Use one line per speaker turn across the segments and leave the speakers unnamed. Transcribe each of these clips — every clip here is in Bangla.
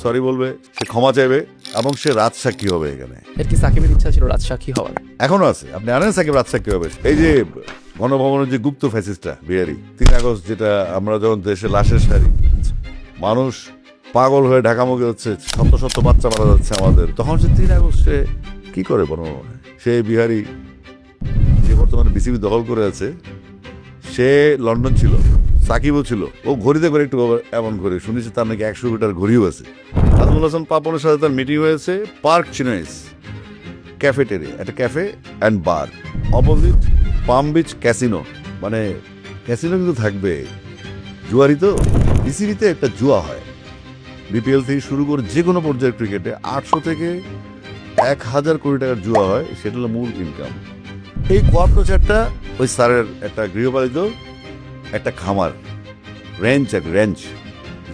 সরি বলবে, সে ক্ষমা চাইবে এবং সে রাজসাক্ষী হবে এখানে।
এর কি সাকিবের ইচ্ছা ছিল রাজসাক্ষী হওয়ার?
এখনো আছে, আপনি আনেন সাকিব রাজসাক্ষী হবে। এই যে গণভবনের যে গুপ্ত ফ্যাসিস্টটা বিহারি, 3 আগস্ট যেটা আমরা যখন দেশে লাশের সারি, মানুষ পাগল হয়ে ঢাকামুখী হচ্ছে, শত শত বাচ্চা মারা যাচ্ছে আমাদের, তখন সে 3 আগস্টে কি করে বলো? সে বিহারি যে বর্তমানে বিসিবি দখল করে আছে, সে লন্ডন ছিল, সাকিবও ছিল। ও ঘড়িতে করে একটু এমন করে শুনেছি তার নাকি 100 মিটার ঘড়িও আছে। নাজমুল হাসান পাপনের সাথে তার মিটিং হয়েছে পার্ক চিনয়েস ক্যাফেটেরিয়া, একটা cafe and bar, opposite palm beach casino. মানে ক্যাসিনো কিন্তু থাকবে, জুয়ারি তো বিসিবিতে একটা জুয়া হয়, বিপিএল থেকে শুরু করে যে কোনো পর্যায়ের ক্রিকেটে 800 থেকে 1000 কোটি টাকার জুয়া হয়, সেটা হলো মূল ইনকাম। এই কোয়াপ্রচারটা ওই স্যারের একটা গৃহপালিত একটা খামার, রেঞ্চ, এক রেঞ্চ,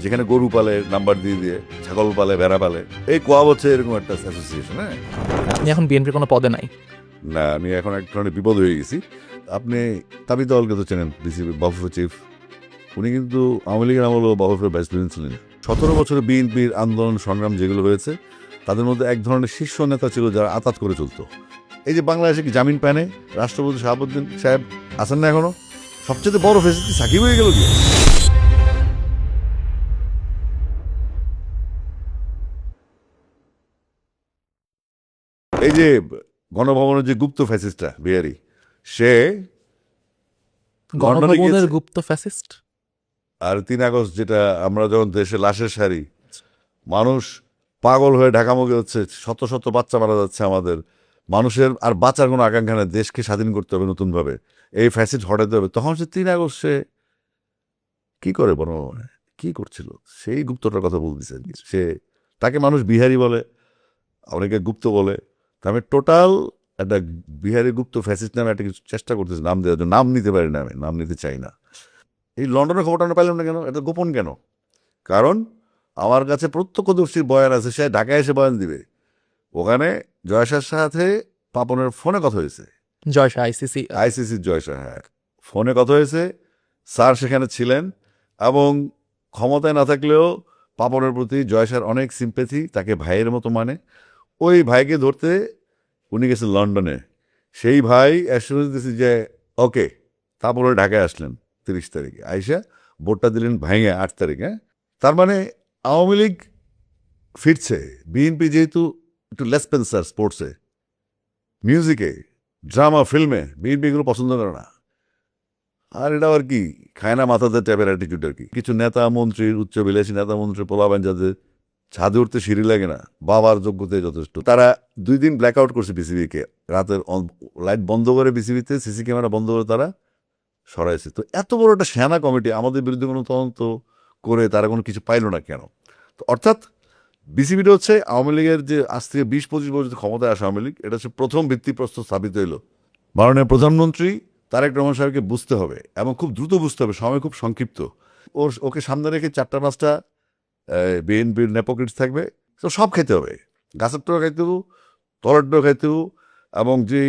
যেখানে গরু পালে নাম্বার দিয়ে দিয়ে, ছাগল পালে, ভেড়া পালে। এই কোয়াব হচ্ছে এরকম একটা অ্যাসোসিয়েশন। হ্যাঁ,
আপনি এখন বিএনপির কোনো পদে নাই?
না, আমি এখন এক ধরনের বিপদ হয়ে গেছি। আপনি তাবিদ দলকে তো চেনেন, বিসিবি বাফুফে চিফ। উনি কিন্তু আওয়ামী লীগের আমলেও বাফুফের ভাইস প্রেসিডেন্ট ছিলেন। 17 বছরে বিএনপির আন্দোলন সংগ্রাম যেগুলো হয়েছে, তাদের মধ্যে এক ধরনের শীর্ষ নেতা ছিল যারা আতাত করে চলতো। এই যে বাংলাদেশে কি জামিন প্যানে রাষ্ট্রপতি শাহাবুদ্দিন সাহেব আছেন না এখনো? সবচেয়ে বড় ফেসিস কি সাকিব হয়ে গেল কি? এই যে গণভবনের যে গুপ্ত ফ্যাসিস্টটা বিহারি, সে লন্ডনে
গণভবনের
গিয়েছে।
গুপ্ত ফ্যাসিস্ট?
আর 3 আগস্ট যেটা আমরা যখন দেশে লাশের সারি, মানুষ পাগল হয়ে ঢাকামুখী হচ্ছে, শত শত বাচ্চা মারা যাচ্ছে আমাদের, মানুষের আর বাঁচার কোনো আকাঙ্ক্ষা নেই, দেশকে স্বাধীন করতে হবে নতুনভাবে, এই ফ্যাসিড হটাতে হবে। তখন সে 3 আগস্ট সে কি করে বলো, কি করছিল, সেই গুপ্তটার কথা বলতেছে। সে, তাকে মানুষ বিহারি বলে, অনেকে গুপ্ত বলে। আমি টোটাল একটা বিহারি গুপ্ত ফ্যাসিস্ট নামে একটা কিছু চেষ্টা করতেছি নাম দেওয়ার জন্য। নাম নিতে পারি না, আমি নাম নিতে চাই না। এই লন্ডনের খবরটা আমরা পাইলাম না কেন? এটা গোপন কেন? কারণ আমার কাছে প্রত্যক্ষদর্শীর বয়ান আছে, সে ঢাকায় এসে বয়ান দিবে। ওখানে জয়সার সাথে পাপনের ফোনে কথা হয়েছে,
জয়শা আইসিসি।
আইসিসির জয়সা, হ্যাঁ, ফোনে কথা হয়েছে। স্যার সেখানে ছিলেন এবং ক্ষমতায় না থাকলেও পাপনের প্রতি জয়সার অনেক সিম্প্যাথি, তাকে ভাইয়ের মতো মানে। ওই ভাইকে ধরতে উনি গেছেন লন্ডনে। সেই ভাই অ্যাসুরেন্স দিয়েছে যে ওকে, তারপরে ঢাকায় আসলেন 30 তারিখে, আইসা ভোটটা দিলেন ভাইঙে 8 তারিখে। তার মানে আওয়ামী লীগ ফিরছে। বিএনপি যেহেতু একটু লেসপেন্সার স্পোর্টসে, মিউজিকে, ড্রামা, ফিল্মে, বিএনপি এগুলো পছন্দ করে না। আর এটা আর কি খায় না মাথাতে টাইপের অ্যাটিটিউড আর কি। কিছু নেতা মন্ত্রীর, উচ্চ বিলাসী নেতা মন্ত্রী পোলাবেন, যাদের ছাদে উঠতে সিঁড়ি লাগে না, বাবার যোগ্যতায় যথেষ্ট, তারা 2 দিন ব্ল্যাক আউট করছে বিসিবিকে। রাতের লাইট বন্ধ করে, বিসিবিতে সিসি ক্যামেরা বন্ধ করে তারা সরাইছে। তো এত বড় একটা সেনা কমিটি আমাদের বিরুদ্ধে কোনো তদন্ত করে তারা কোনো কিছু পাইল না কেন? তো অর্থাৎ বিসিবিটা হচ্ছে আওয়ামী লীগের যে আজ থেকে 20-25 বছর ক্ষমতায় আসে আওয়ামী লীগ, এটা হচ্ছে প্রথম ভিত্তিপ্রস্তর স্থাপিত হইল। মাননীয় প্রধানমন্ত্রী তারেক রহমান সাহেবকে বুঝতে হবে এবং খুব দ্রুত বুঝতে হবে, সময় খুব সংক্ষিপ্ত। ওকে সামনে রেখে 4-5টা বিএনপির নেপোক্রেটস থাকবে, তো সব খেতে হবে। গাছের টোয়া খাইতে হবো, তলের টোয়া খাইতে হবো, এবং যে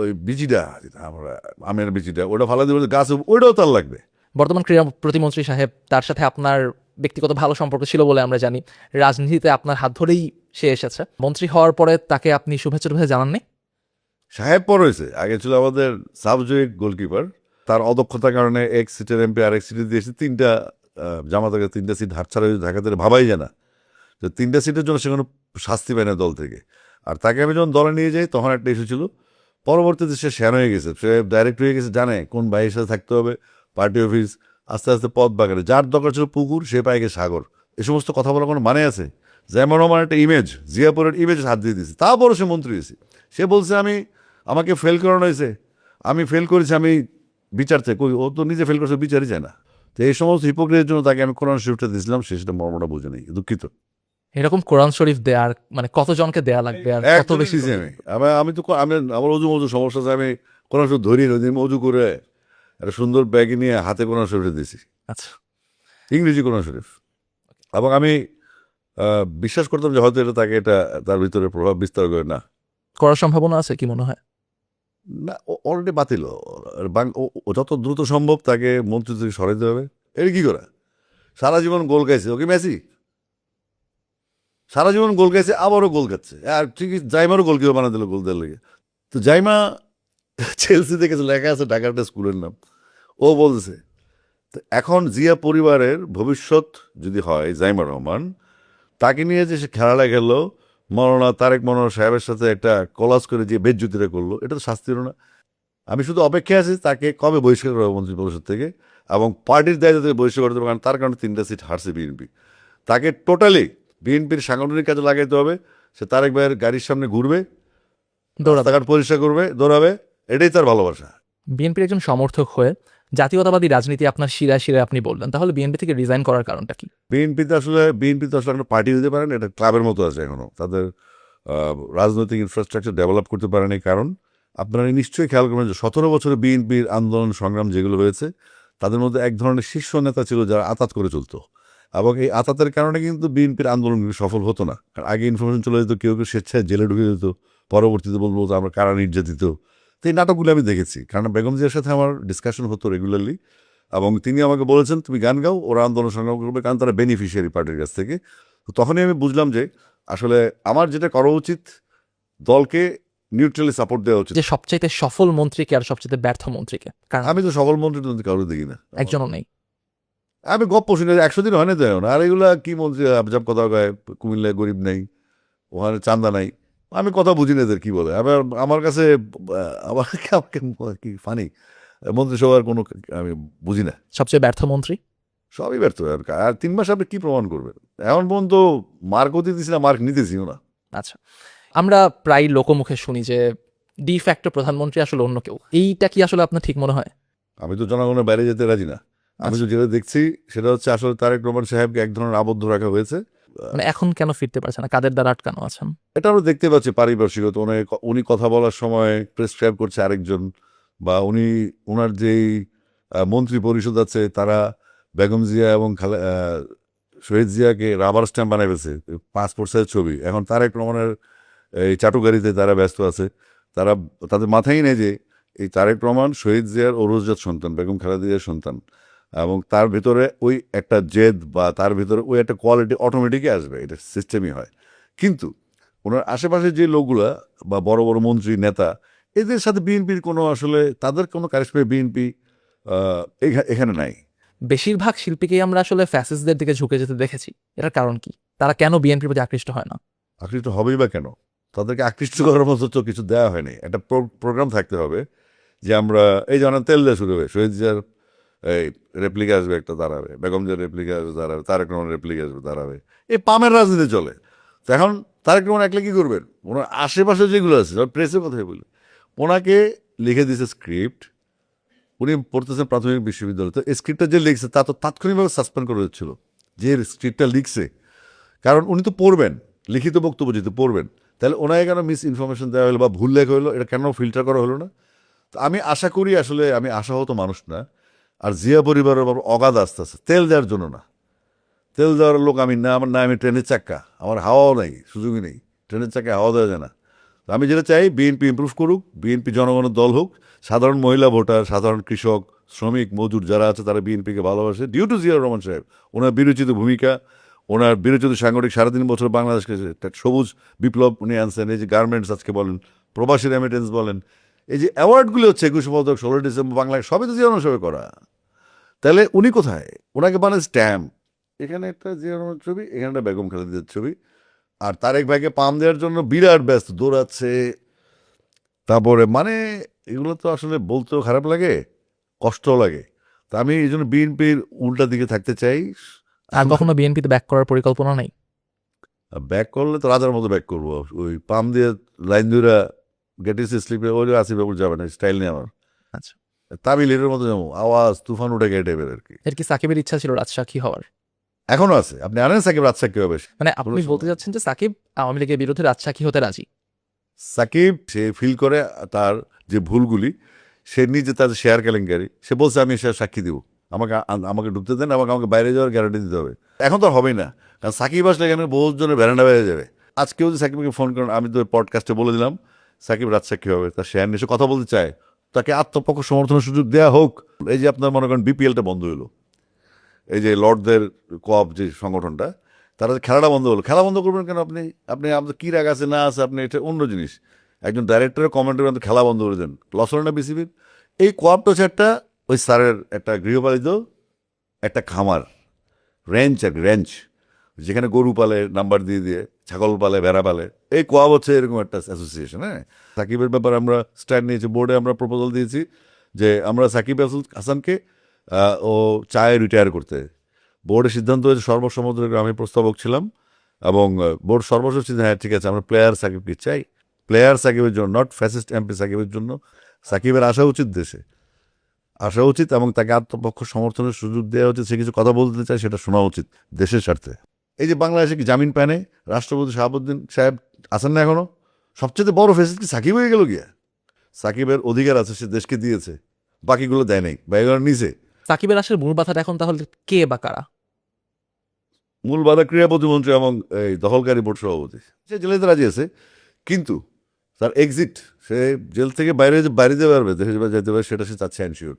ওই বিচিটা, যেটা আমরা আমের বিচিটা, ওটা ফালা দেবো গাছ, ওইটাও তার লাগবে।
বর্তমান ক্রীড়া প্রতিমন্ত্রী সাহেব, তার সাথে আপনার ব্যক্তিগত ভালো সম্পর্ক ছিল বলে আমরা জানি। রাজনীতিতে আপনার হাত ধরেই সে এসেছে। মন্ত্রী হওয়ার পরে তাকে আপনি শুভেচ্ছা জানাননি?
সাহেব পর হয়েছে, আগে ছিল আমাদের সাবজেক্ট গোলকিপার। তার অদক্ষতার কারণে এক সিটের এমপি আরেক সিটে দিয়েছে। 3টা জামাতাকে 3টা সিট হাত ছাড়া ঢাকাতে ভাবাই যায় না। তো 3টা সিটের জন্য সে কোনো শাস্তি পায় না দল থেকে। আর তাকে আমি যখন দলে নিয়ে যাই তখন একটা ইস্যু ছিল। পরবর্তীতে সে শ্যান হয়ে গেছে, সে ডাইরেক্ট হয়ে গেছে, জানে কোন ভাইয়ের সাথে থাকতে হবে, পার্টি অফিস, আস্তে আস্তে পথ বাগানে। যার দরকার ছিল পুকুর, সে পায় গেছে সাগর। এ সমস্ত কথা বলার কোনো মানে আছে? যেমন আমার একটা ইমেজ, জিয়াপুরের ইমেজ হাত দিয়ে দিয়েছে, তারপরও সে মন্ত্রী হয়েছে। সে বলছে আমাকে ফেল করানো হয়েছে, আমি ফেল করেছি, আমি বিচার চাই। কই, ও তো নিজে ফেল করছে, বিচারই চায় না। তো এই সমস্ত হিপোক্রেটের জন্য তাকে আমি কোরআন শরীফটা দিয়েছিলাম, সে সেটা মর্মটা বুঝে নেই, দুঃখিত।
এরকম কোরআন শরীফ দেয়ার মানে কতজনকে দেয়া লাগবে আর কত বেশি?
আমি আমার অজু সমস্যা আছে, আমি কোরআন শরীফ ধরি না, আমি অজু করে একটা সুন্দর ব্যাগে নিয়ে হাতে কোরআন শরীফ দিয়েছি,
আচ্ছা,
ইংরেজি কোরআন শরীফ। এবং আমি বিশ্বাস করতাম যে হয়তো এটা তার ভিতরে প্রভাব বিস্তার করে না।
করার সম্ভাবনা আছে কি মনে হয়?
না, অলরেডি বাতিল। ও যত দ্রুত সম্ভব তাকে মন্ত্রী থেকে সরাইতে হবে। এটা কি করে? সারা জীবন গোল খাইছে, ওকে মেসি। সারা জীবন গোল খাইছে, আবারও গোল খাচ্ছে, আর ঠিকই জাইমারও গোল কিভাবে বানা দিল গোল দেওয়ার লেগে। তো জাইমা চেলসিতে গেছে, লেখা আছে ঢাকার একটা স্কুলের নাম, ও বলছে। তো এখন জিয়া পরিবারের ভবিষ্যৎ যদি হয় জাইমা রহমান, তাকে নিয়ে যে সে খেলাটা খেললো, মৌলানা তারেক মনোহর সাহেবের সাথে একটা কলাস করে যে বেজ্জুতিটা করলো, এটা তো শাস্তি হলো না। আমি শুধু অপেক্ষায় আছি তাকে কবে বহিষ্কার করা হবে মন্ত্রী পরিষদ থেকে, এবং পার্টির দায়িত্ব থেকে বহিষ্কার করতে হবে, কারণ তার কারণে 3টা সিট হারছে বিএনপি। তাকে টোটালি বিএনপির সাংগঠনিক কাজে লাগাইতে হবে। সে তারেক ভাইয়ের গাড়ির সামনে ঘুরবে,
দৌড়াবে।
রাস্তাঘাট পরিষ্কার করবে, দৌড়াবে, এটাই তার ভালোবাসা।
বিএনপির একজন সমর্থক হয়ে জাতীয়তাবাদী রাজনীতি আপনার শিরায় শিরায় আপনি বললেন, তাহলে বিএনপি থেকে রিজাইন করার কারণটা কি?
বিএনপি তো আসলে একটা পার্টি হতে পারে না, এটা ক্লাবের মতো আছে এখনো। তাদের রাজনৈতিক ইনফ্রাস্ট্রাকচার ডেভেলপ করতে পারেনি। কারণ আপনারা নিশ্চয়ই খেয়াল করবেন যে 17 বছরে বিএনপির আন্দোলন সংগ্রাম যেগুলো হয়েছে, তাদের মধ্যে এক ধরনের শীর্ষ নেতা ছিল যারা আতাত করে চলতো, এবং এই আতাতের কারণে কিন্তু বিএনপির আন্দোলনগুলো সফল হতো না। কারণ আগে ইনফরমেশন চলে যেত, কেউ কেউ স্বেচ্ছায় জেলে ঢুকে যেত, পরবর্তীতে বলবো যে আমরা কারা নির্যাতিত। তো এই নাটকগুলো আমি দেখেছি, কারণ বেগম জিয়ার সাথে আমার ডিসকাশন হতো রেগুলারলি, এবং তিনি আমাকে বলেছেন তুমি গান গাও, ওরা আন্দোলন সংগ্রাম করবে, কারণ তারা বেনিফিশিয়ারি পার্টির কাছ থেকে। তো তখনই আমি বুঝলাম যে আসলে আমার যেটা করা উচিত, দলকে নিউট্রালি সাপোর্ট দেওয়া উচিত।
যে সবচাইতে সফল মন্ত্রীকে আর সবচাইতে ব্যর্থ মন্ত্রীকে, কারণ
আমি তো সকল মন্ত্রী কারো দেখি না,
একজনও নেই।
আমি গপ্প শুনে 100 দিন হয় না দেয় না। আর এগুলা কি মন্ত্রী আবজাব কথা কয়, কুমিল্লায় গরিব নেই, ওখানে চান্দা নাই, আমি কথা বুঝি না এদের কি বলে। আবার আমার কাছে আমাকে কি ফানি মন্ত্রিসভার কোনো আমি বুঝি না,
সবচেয়ে ব্যর্থ মন্ত্রী?
সবই ব্যর্থ। আর 3 মাস আপনি কি প্রমাণ করবেন? এখন পর্যন্ত মার্কও দিতেছি না, মার্ক নিতেছিও না।
আচ্ছা, আমরা প্রায় লোকমুখে শুনি যে ডি ফ্যাক্টো প্রধানমন্ত্রী আসলে অন্য কেউ, এইটা কি আসলে আপনার ঠিক মনে হয়?
আমি তো জনগণের বাইরে যেতে রাজি না। আমি তো যেটা দেখছি সেটা হচ্ছে আসলে তারেক রহমান সাহেবকে এক ধরনের আবদ্ধ রাখা হয়েছে।
মানে এখন কেন ফিরতে পারছে না, কাদের দ্বারা আটকানো আছেন?
এটা আমরা দেখতে পাচ্ছি পারিপার্শ্বিকতা। উনি কথা বলার সময় প্রেসক্রাইব করছে আরেকজন, বা ওনার যেই মন্ত্রী পরিষদ আছে তারা বেগম জিয়া এবং শহীদ জিয়াকে রাবার স্ট্যাম্প বানাই ফেলছে, পাসপোর্ট সাইজ ছবি। এখন তারেক রহমানের এই চাটুকারিতে তারা ব্যস্ত আছে। তাদের মাথায় নেই যে এই তারেক রহমান শহীদ জিয়ার ঔরসজাত সন্তান, বেগম খালেদা জিয়ার সন্তান, এবং তার ভিতরে ওই একটা জেদ বা তার ভিতরে ওই একটা কোয়ালিটি অটোমেটিকই আসবে, এটা সিস্টেমই হয়। কিন্তু ওনার আশেপাশে যে লোকগুলা বা বড় বড় মন্ত্রী নেতা, এদের সাথে বিএনপির কোনো আসলে তাদের কোনো কারিশমা বিএনপি এখানে নাই।
বেশিরভাগ শিল্পীকেই আমরা আসলে ফ্যাসিস্টদের দিকে ঝুঁকে যেতে দেখেছি, এটার কারণ কি? তারা কেন বিএনপির প্রতি আকৃষ্ট হয় না?
আকৃষ্ট হবেই বা কেন? তাদেরকে আকৃষ্ট করার মতো তো কিছু দেওয়া হয়নি। একটা প্রোগ্রাম থাকতে হবে যে আমরা এই যে তেল দেওয়া শুরু হবে, শহীদ জিয়ার এই রেপ্লিকা আসবে একটা, দাঁড়াবে বেগম জিয়ার রেপ্লিকা আসবে, দাঁড়াবে তারেক রহমানের রেপ্লিকা আসবে, দাঁড়াবে। এই পামের রাজনীতি চলে। তো এখন তারেক রহমান একলা কি করবেন? ওনার আশেপাশে যেগুলো আছে, প্রেসের কথাই বলি, ওনাকে লিখে দিয়েছে স্ক্রিপ্ট, উনি পড়তেছেন প্রাথমিক বিশ্ববিদ্যালয়। তো এই স্ক্রিপ্টটা যে লিখছে তা তো তাৎক্ষণিকভাবে সাসপেন্ড করা হচ্ছিল, যে স্ক্রিপ্টটা লিখছে। কারণ উনি তো পড়বেন, লিখিত বক্তব্য যেহেতু পড়বেন, তাহলে ওনাকে কেন মিস ইনফরমেশন দেওয়া হলো বা ভুল লেখা হলো, এটা কেন ফিল্টার করা হলো না? তো আমি আশা করি, আসলে আমি আশাহত মানুষ না। আর জিয়া পরিবারের অগাধ আস্তে আছে, তেল দেওয়ার জন্য না। তেল দেওয়ার লোক আমি না, আমার না, আমি ট্রেনের চাক্কা, আমার হাওয়াও নেই, সুযোগই নেই, ট্রেনের চাক্কায় হাওয়া দেওয়া যায় না। তো আমি যেটা চাই, বিএনপি ইমপ্রুভ করুক, বিএনপি জনগণের দল হোক, সাধারণ মহিলা ভোটার, সাধারণ কৃষক, শ্রমিক, মজুর যারা আছে তারা বিএনপিকে ভালোবাসে, ডিউ টু জিয়া রহমান সাহেব, ওনার বিরোচিত ভূমিকা, ওনার বিরোচিত সাংগঠনিক 3.5 বছর বাংলাদেশকে একটা সবুজ বিপ্লব উনি আনছেন। এই যে গার্মেন্টস আজকে বলেন, প্রবাসী রেমিটেন্স বলেন, এই যে অ্যাওয়ার্ডগুলো হচ্ছে 21 পদক, 16 ডিসেম্বর বাংলায়, সবই তো জিয়া রহমান সাহেব করা। তাহলে উনি কোথায়? ওনাকে বানায় স্ট্যাম্প, এখানে একটা জিয়া রহমান ছবি, এখানে একটা বেগম খালেদার ছবি। আর তারেক ভাইকে পাম দেওয়ার জন্য বিরাট ব্যস্ত, দৌড়াচ্ছে। তারপরে মানে এগুলো তো আসলে বলতেও খারাপ লাগে, কষ্টও লাগে। তা আমি এই জন্য বিএনপির উল্টা দিকে থাকতে চাই।
আর কখনো বিএনপিতে ব্যাক করার পরিকল্পনা নেই?
ব্যাক করলে তো রাজার মতো ব্যাক করবো, ওই পাম দিয়ে লাইন দুইরা গেটিস স্লিপে ওই আসি বাবুর যাবে না, স্টাইল নেই আমার।
আচ্ছা,
তামিল হিরোর মতো যাবো, আওয়াজ তুফান উঠে গেটে টাইপের আর কি।
এর কি সাকিবের ইচ্ছা ছিল রাজসাক্ষী হওয়ার?
এখনো আছে, আপনি আনেন সাকিব রাজসাক্ষী হবে।
মানে আপনি বলতে চাচ্ছেন যে সাকিব আওয়ামী লীগের বিরুদ্ধে রাজসাক্ষী হতে রাজি?
সাকিব সে ফিল করে তার যে ভুলগুলি, সে নিজে তার শেয়ার কেলেঙ্কারি, সে বলছে আমি সে সাক্ষী দিব, আমাকে আমাকে ঢুকতে দেন, আমাকে বাইরে যাওয়ার গ্যারান্টি দিতে হবে। এখন তো আর হবেই না, কারণ সাকিব আসলে এখানে বহুত জনের ভ্যারান্ডা বেড়ে যাবে। আজকেও যদি সাকিবকে ফোন করেন, আমি তো পডকাস্টে বলে দিলাম সাকিব রাজসাক্ষী হবে, তার শেয়ার নিয়ে কথা বলতে চায়, তাকে আত্মপক্ষ সমর্থনের সুযোগ দেওয়া হোক। এই যে আপনার মনে করেন বিপিএলটা বন্ধ হলো, এই যে লর্ডদের কোঅপ যে সংগঠনটা, তারা খেলাটা বন্ধ হলো। খেলা বন্ধ করবেন কেন আপনি? আপনি আপনার কী রাগ আছে না আছে, আপনি এটা অন্য জিনিস। একজন ডাইরেক্টরের কমেন্টের মধ্যে খেলা বন্ধ করে দেন, লস হলো না বিসিবির? এই কোয়াপটা হচ্ছে একটা ওই স্যারের একটা গৃহপালিত একটা খামার, রেঞ্চ আর রেঞ্চ, যেখানে গরু পালে নাম্বার দিয়ে দিয়ে, ছাগল পালে, ভেড়া পালে। এই কোয়াব হচ্ছে এরকম একটা অ্যাসোসিয়েশন। হ্যাঁ, সাকিবের ব্যাপারে আমরা স্ট্যান্ড নিয়েছি, বোর্ডে আমরা প্রপোজাল দিয়েছি যে আমরা সাকিব হাসানকে ও চায় রিটায়ার করতে। বোর্ডের সিদ্ধান্ত হয়েছে সর্বসম্মত, আমি প্রস্তাবক ছিলাম, এবং বোর্ড সর্বশেষ সিদ্ধান্ত, হ্যাঁ ঠিক আছে, আমরা প্লেয়ার সাকিবকে চাই, প্লেয়ার সাকিবের জন্য, নট ফ্যাসিস্ট এমপি সাকিবের জন্য। সাকিবের আসা উচিত, দেশে আসা উচিত, এবং তাকে আত্মপক্ষ সমর্থনের সুযোগ দেওয়া উচিত। সে কিছু কথা বলতে চায়, সেটা শোনা উচিত দেশের স্বার্থে। এই যে বাংলাদেশে কি জামিন পায় নাই রাষ্ট্রপতি শাহাবুদ্দিন সাহেব, আছেন না এখনো? সবচেয়ে বড় ফেসিস কি সাকিব হয়ে গেল গিয়া? সাকিবের অধিকার আছে, সে দেশকে দিয়েছে, বাকিগুলো দেয় নাই বা এগুলো নিচে।
সাকিবের আসলে মূল বাধাটা এখন তাহলে কে বা কারা?
মূল বাধা ক্রীড়া প্রতিমন্ত্রী এবং এই দখলকারী বোর্ড সভাপতি। সে জেলে যেতে রাজি আছে, কিন্তু তার এক্সিট, সে জেল থেকে বাইরে বাইরে যেতে পারবে, দেশে যেতে পারবে, সেটা সে চাচ্ছে এনশিওর।